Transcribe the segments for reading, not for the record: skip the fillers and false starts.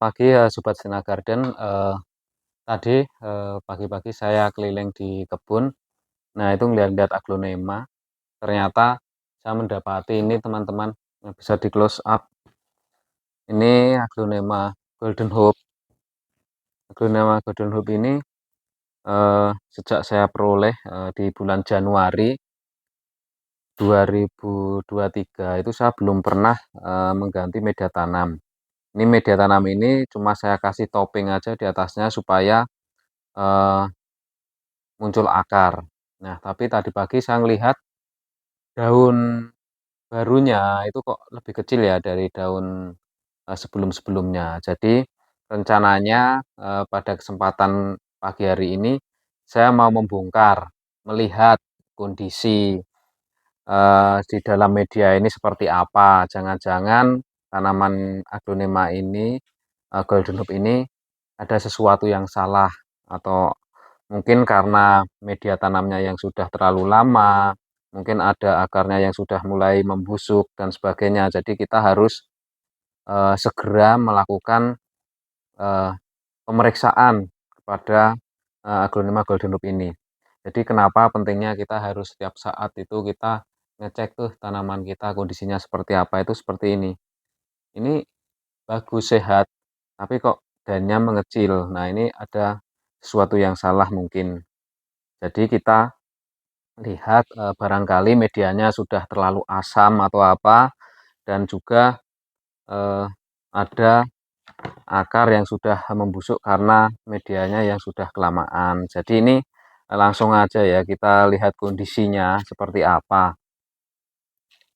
Selamat pagi ya Sobat Sinar Garden. Tadi pagi-pagi saya keliling di kebun. Nah itu ngeliat-liat aglonema. Ternyata saya mendapati ini teman-teman yang bisa di close up. Ini aglonema Golden Hope. Aglonema Golden Hope ini sejak saya peroleh di bulan Januari 2023 itu saya belum pernah mengganti media tanam. Ini media tanam ini cuma saya kasih topping aja di atasnya supaya eh, muncul akar. Nah, tapi tadi pagi saya melihat daun barunya itu kok lebih kecil ya dari daun sebelum-sebelumnya. Jadi rencananya pada kesempatan pagi hari ini saya mau membongkar, melihat kondisi di dalam media ini seperti apa. Jangan-jangan tanaman aglonema ini, Golden Hope ini ada sesuatu yang salah atau mungkin karena media tanamnya yang sudah terlalu lama, mungkin ada akarnya yang sudah mulai membusuk dan sebagainya. Jadi kita harus segera melakukan eh, pemeriksaan kepada aglonema Golden Hope ini. Jadi kenapa pentingnya kita harus setiap saat itu kita ngecek tuh tanaman kita kondisinya seperti apa, itu seperti ini. Ini bagus sehat, tapi kok daunnya mengecil. Nah, ini ada sesuatu yang salah mungkin. Jadi kita lihat barangkali medianya sudah terlalu asam atau apa, dan juga eh, ada akar yang sudah membusuk karena medianya yang sudah kelamaan. Jadi ini langsung aja ya kita lihat kondisinya seperti apa.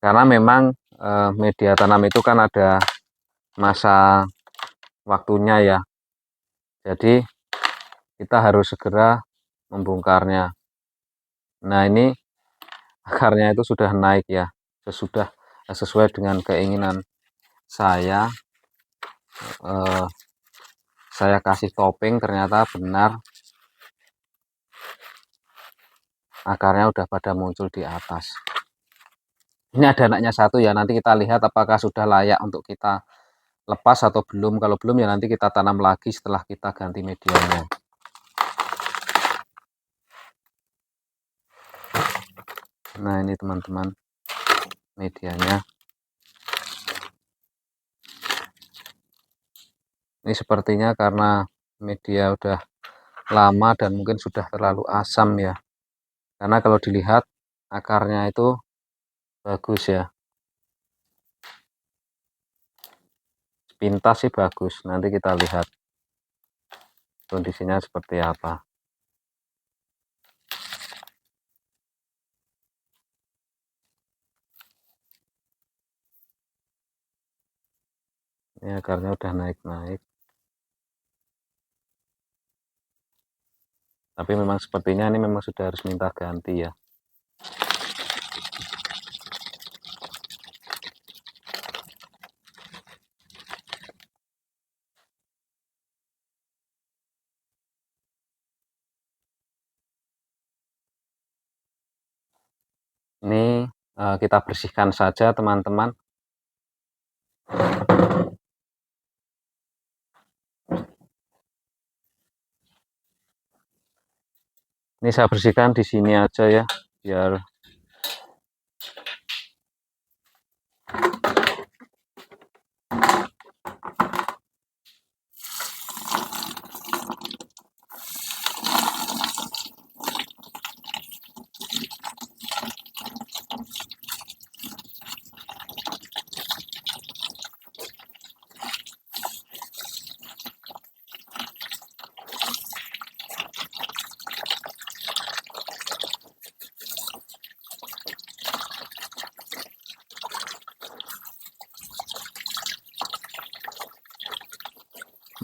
Karena memang media tanam itu kan ada masa waktunya ya. Jadi kita harus segera membongkarnya. Nah, ini akarnya itu sudah naik ya, sesuai dengan keinginan saya. eh, saya kasih topping, ternyata benar akarnya udah pada muncul di atas. Ini ada anaknya satu ya, nanti kita lihat apakah sudah layak untuk kita lepas atau belum. Kalau belum ya nanti kita tanam lagi setelah kita ganti medianya. Nah, ini teman-teman medianya. Ini sepertinya karena media udah lama dan mungkin sudah terlalu asam ya. Karena kalau dilihat akarnya itu bagus ya. Sepintas sih bagus. Nanti kita lihat kondisinya seperti apa. Ini akarnya udah naik-naik. Tapi memang sepertinya ini memang sudah harus minta ganti ya. Ini kita bersihkan saja teman-teman. Ini saya bersihkan di sini aja ya, biar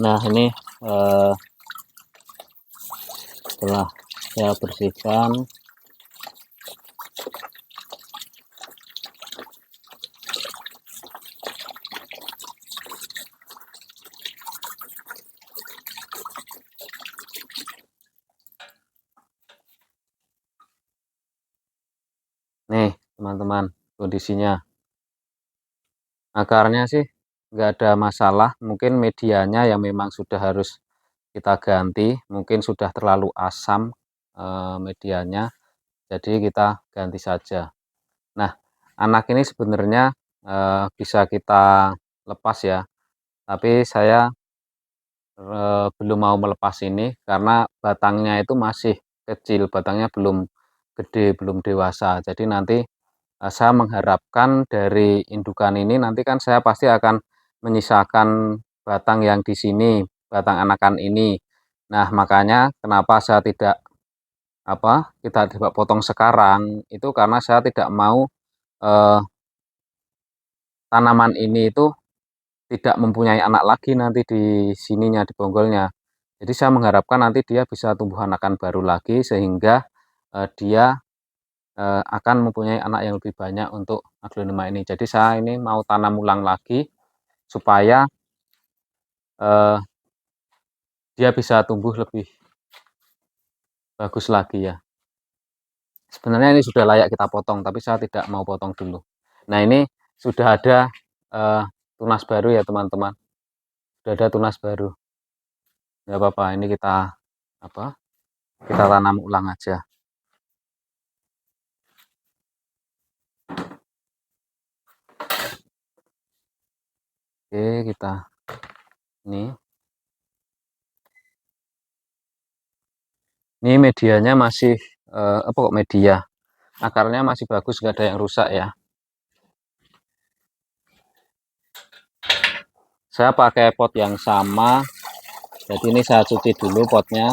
nah ini setelah saya bersihkan, nih teman-teman kondisinya. Akarnya sih nggak ada masalah, mungkin medianya yang memang sudah harus kita ganti, mungkin sudah terlalu asam medianya, jadi kita ganti saja. Nah, anak ini sebenarnya bisa kita lepas ya, tapi saya belum mau melepas ini karena batangnya itu masih kecil, batangnya belum gede, belum dewasa. Jadi nanti saya mengharapkan dari indukan ini nanti kan saya pasti akan menyisakan batang yang di sini, batang anakan ini. Nah, makanya kenapa saya tidak kita tidak potong sekarang itu karena saya tidak mau eh, tanaman ini itu tidak mempunyai anak lagi nanti di sininya, di bonggolnya. Jadi saya mengharapkan nanti dia bisa tumbuh anakan baru lagi sehingga dia akan mempunyai anak yang lebih banyak untuk aglonema ini. Jadi saya ini mau tanam ulang lagi supaya eh, dia bisa tumbuh lebih bagus lagi ya. Sebenarnya ini sudah layak kita potong, tapi saya tidak mau potong dulu. Nah ini sudah ada tunas baru ya teman-teman. Sudah ada tunas baru. Nggak apa-apa, ini apa? Kita tanam ulang aja. Oke, kita ini medianya masih apa kok media? Akarnya masih bagus, nggak ada yang rusak ya. Saya pakai pot yang sama. Jadi ini saya cuci dulu potnya.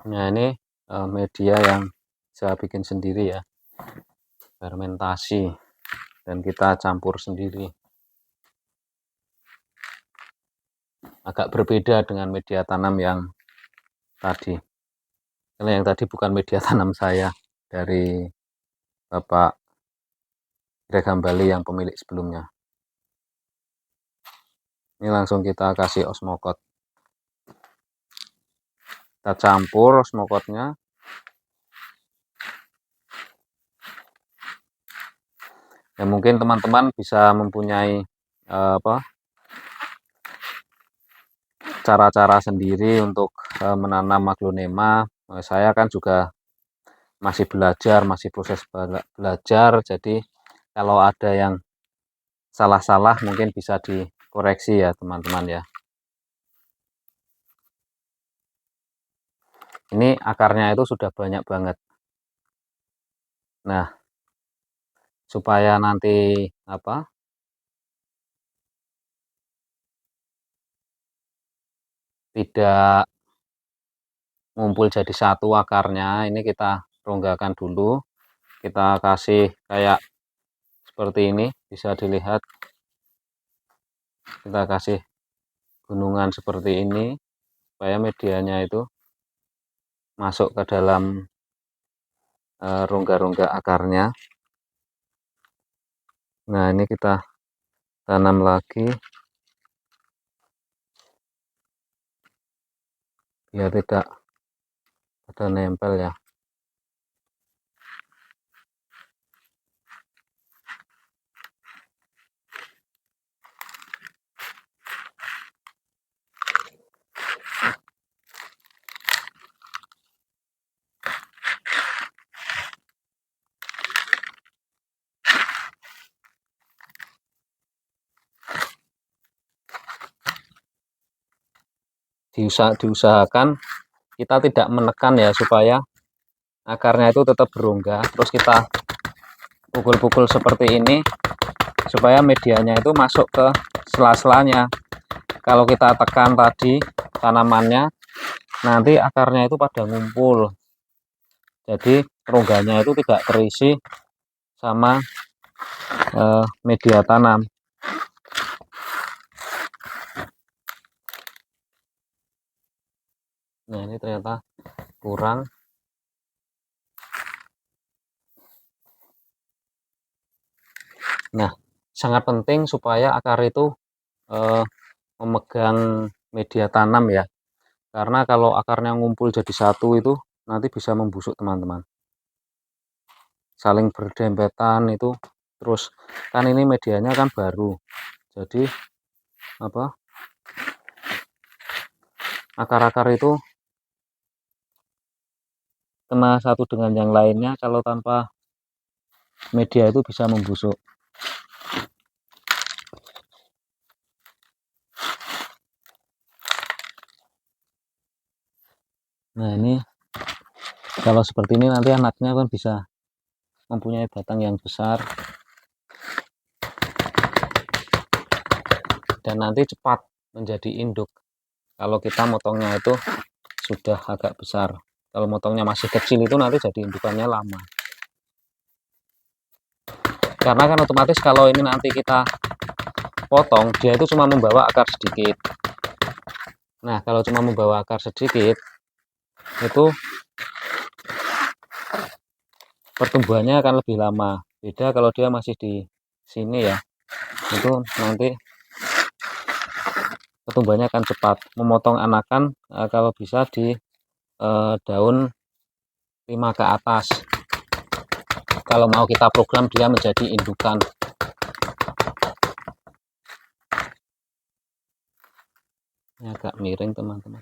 Nah ini media yang saya bikin sendiri ya, fermentasi, dan kita campur sendiri. Agak berbeda dengan media tanam yang tadi. Karena yang tadi bukan media tanam saya, dari Bapak Greg Hambali yang pemilik sebelumnya. Ini langsung kita kasih osmokot. Kita campur osmokotnya. Ya mungkin teman-teman bisa mempunyai cara-cara sendiri untuk menanam aglonema. Saya kan juga masih belajar, masih proses belajar. Jadi kalau ada yang salah-salah mungkin bisa dikoreksi ya teman-teman ya. Ini akarnya itu sudah banyak banget. Nah, supaya nanti tidak ngumpul jadi satu akarnya, ini kita ronggakan dulu. Kita kasih kayak seperti ini, bisa dilihat. Kita kasih gunungan seperti ini supaya medianya itu masuk ke dalam rongga-rongga akarnya. Nah ini kita tanam lagi biar tidak ada nempel ya. Diusahakan kita tidak menekan ya supaya akarnya itu tetap berongga. Terus kita pukul-pukul seperti ini supaya medianya itu masuk ke sela-selanya. Kalau kita tekan tadi tanamannya, nanti akarnya itu pada ngumpul. Jadi rongganya itu tidak terisi sama media tanam. Nah, ini ternyata kurang. Nah, sangat penting supaya akar itu eh, memegang media tanam ya. Karena kalau akarnya ngumpul jadi satu itu nanti bisa membusuk teman-teman. Saling berdempetan itu, terus kan ini medianya kan baru. Jadi apa? Akar-akar itu kena satu dengan yang lainnya, kalau tanpa media itu bisa membusuk. Nah, ini kalau seperti ini nanti anaknya kan bisa mempunyai batang yang besar dan nanti cepat menjadi induk. Kalau kita motongnya itu sudah agak besar, kalau motongnya masih kecil itu nanti jadi indukannya lama. Karena kan otomatis kalau ini nanti kita potong, dia itu cuma membawa akar sedikit. Nah, kalau cuma membawa akar sedikit, itu pertumbuhannya akan lebih lama. Beda kalau dia masih di sini ya, itu nanti pertumbuhannya akan cepat. Memotong anakan kalau bisa di daun 5 ke atas. Kalau mau kita program dia menjadi indukan. Ini agak miring teman-teman.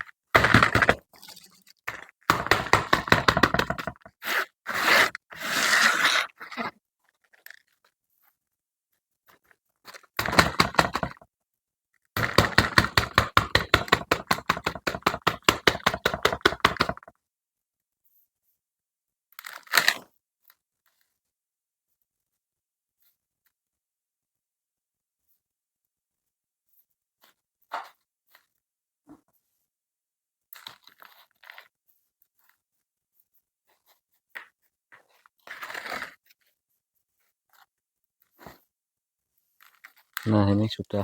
Nah, ini sudah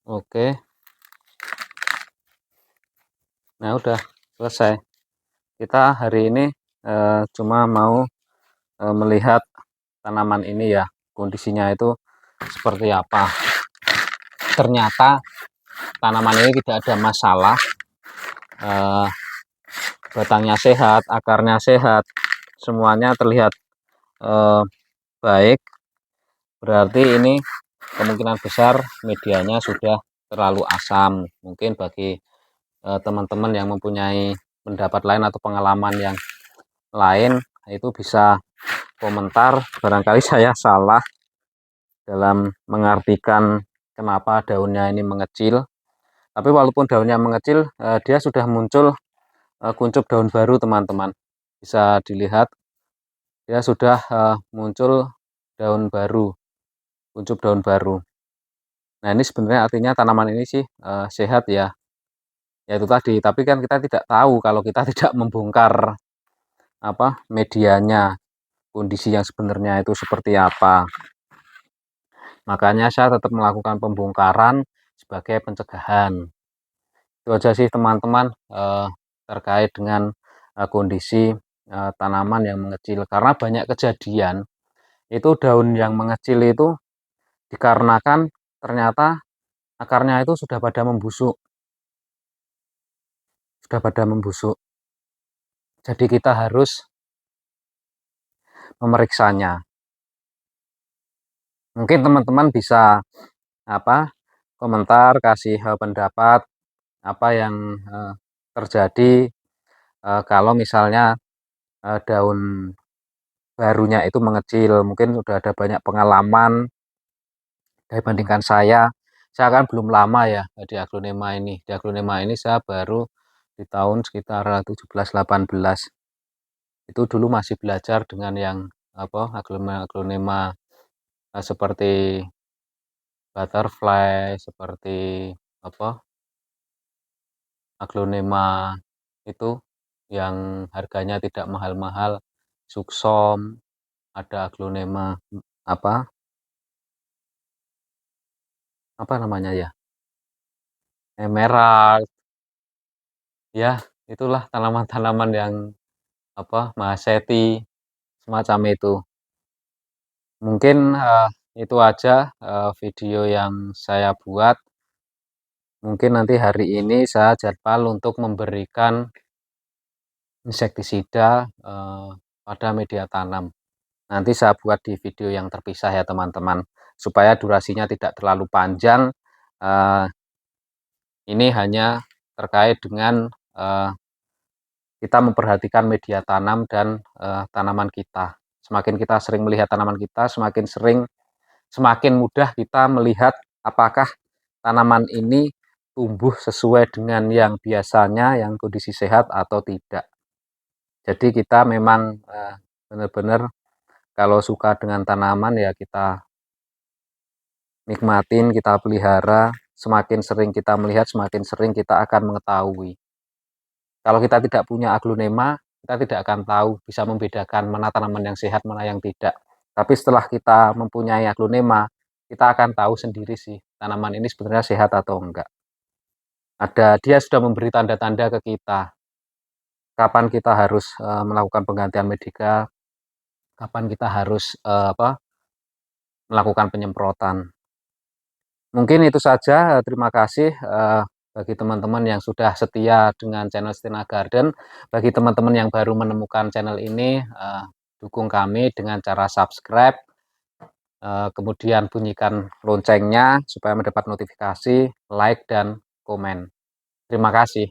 oke. Nah, udah selesai. Kita hari ini cuma mau melihat tanaman ini ya, kondisinya itu seperti apa. Ternyata tanaman ini tidak ada masalah, batangnya sehat, akarnya sehat, semuanya terlihat baik. Berarti ini kemungkinan besar medianya sudah terlalu asam. Mungkin bagi teman-teman yang mempunyai pendapat lain atau pengalaman yang lain, itu bisa komentar. Barangkali saya salah dalam mengartikan kenapa daunnya ini mengecil. Tapi walaupun daunnya mengecil, dia sudah muncul kuncup daun baru teman-teman. Bisa dilihat, dia sudah muncul daun baru, kuncup daun baru. Nah, ini sebenarnya artinya tanaman ini sih sehat ya. Ya itu tadi, tapi kan kita tidak tahu kalau kita tidak membongkar medianya, kondisi yang sebenarnya itu seperti apa. Makanya saya tetap melakukan pembongkaran sebagai pencegahan. Itu aja sih teman-teman terkait dengan kondisi tanaman yang mengecil. Karena banyak kejadian itu daun yang mengecil itu dikarenakan ternyata akarnya itu sudah pada membusuk. Sudah pada membusuk. Jadi kita harus memeriksanya. Mungkin teman-teman bisa komentar, kasih pendapat apa yang terjadi kalau misalnya daun barunya itu mengecil. Mungkin sudah ada banyak pengalaman dibandingkan saya kan belum lama ya di aglonema ini. Di aglonema ini saya baru di tahun sekitar 17-18. Itu dulu masih belajar dengan yang aglonema seperti butterfly, seperti aglonema itu yang harganya tidak mahal-mahal, suksom, ada aglonema apa apa namanya ya, emerald, Ya, itulah tanaman-tanaman yang, mahaseti, semacam itu. Mungkin, itu aja, video yang saya buat. Mungkin nanti hari ini saya jadwal untuk memberikan insektisida, pada media tanam. Nanti saya buat di video yang terpisah ya teman-teman, supaya durasinya tidak terlalu panjang. Eee, ini hanya terkait dengan, kita memperhatikan media tanam dan, tanaman kita. Semakin kita sering melihat tanaman kita, semakin mudah kita melihat apakah tanaman ini tumbuh sesuai dengan yang biasanya, yang kondisi sehat atau tidak. Jadi kita memang, benar-benar kalau suka dengan tanaman ya kita nikmatin, kita pelihara, semakin sering kita melihat, semakin sering kita akan mengetahui. Kalau kita tidak punya aglonema, kita tidak akan tahu, bisa membedakan mana tanaman yang sehat, mana yang tidak. Tapi setelah kita mempunyai aglonema, kita akan tahu sendiri sih, tanaman ini sebenarnya sehat atau enggak. Dia sudah memberi tanda-tanda ke kita, kapan kita harus, melakukan penggantian medika, kapan kita harus, melakukan penyemprotan. Mungkin itu saja, terima kasih, bagi teman-teman yang sudah setia dengan channel Stina Garden. Bagi teman-teman yang baru menemukan channel ini, dukung kami dengan cara subscribe, kemudian bunyikan loncengnya supaya mendapat notifikasi, like, dan komen. Terima kasih.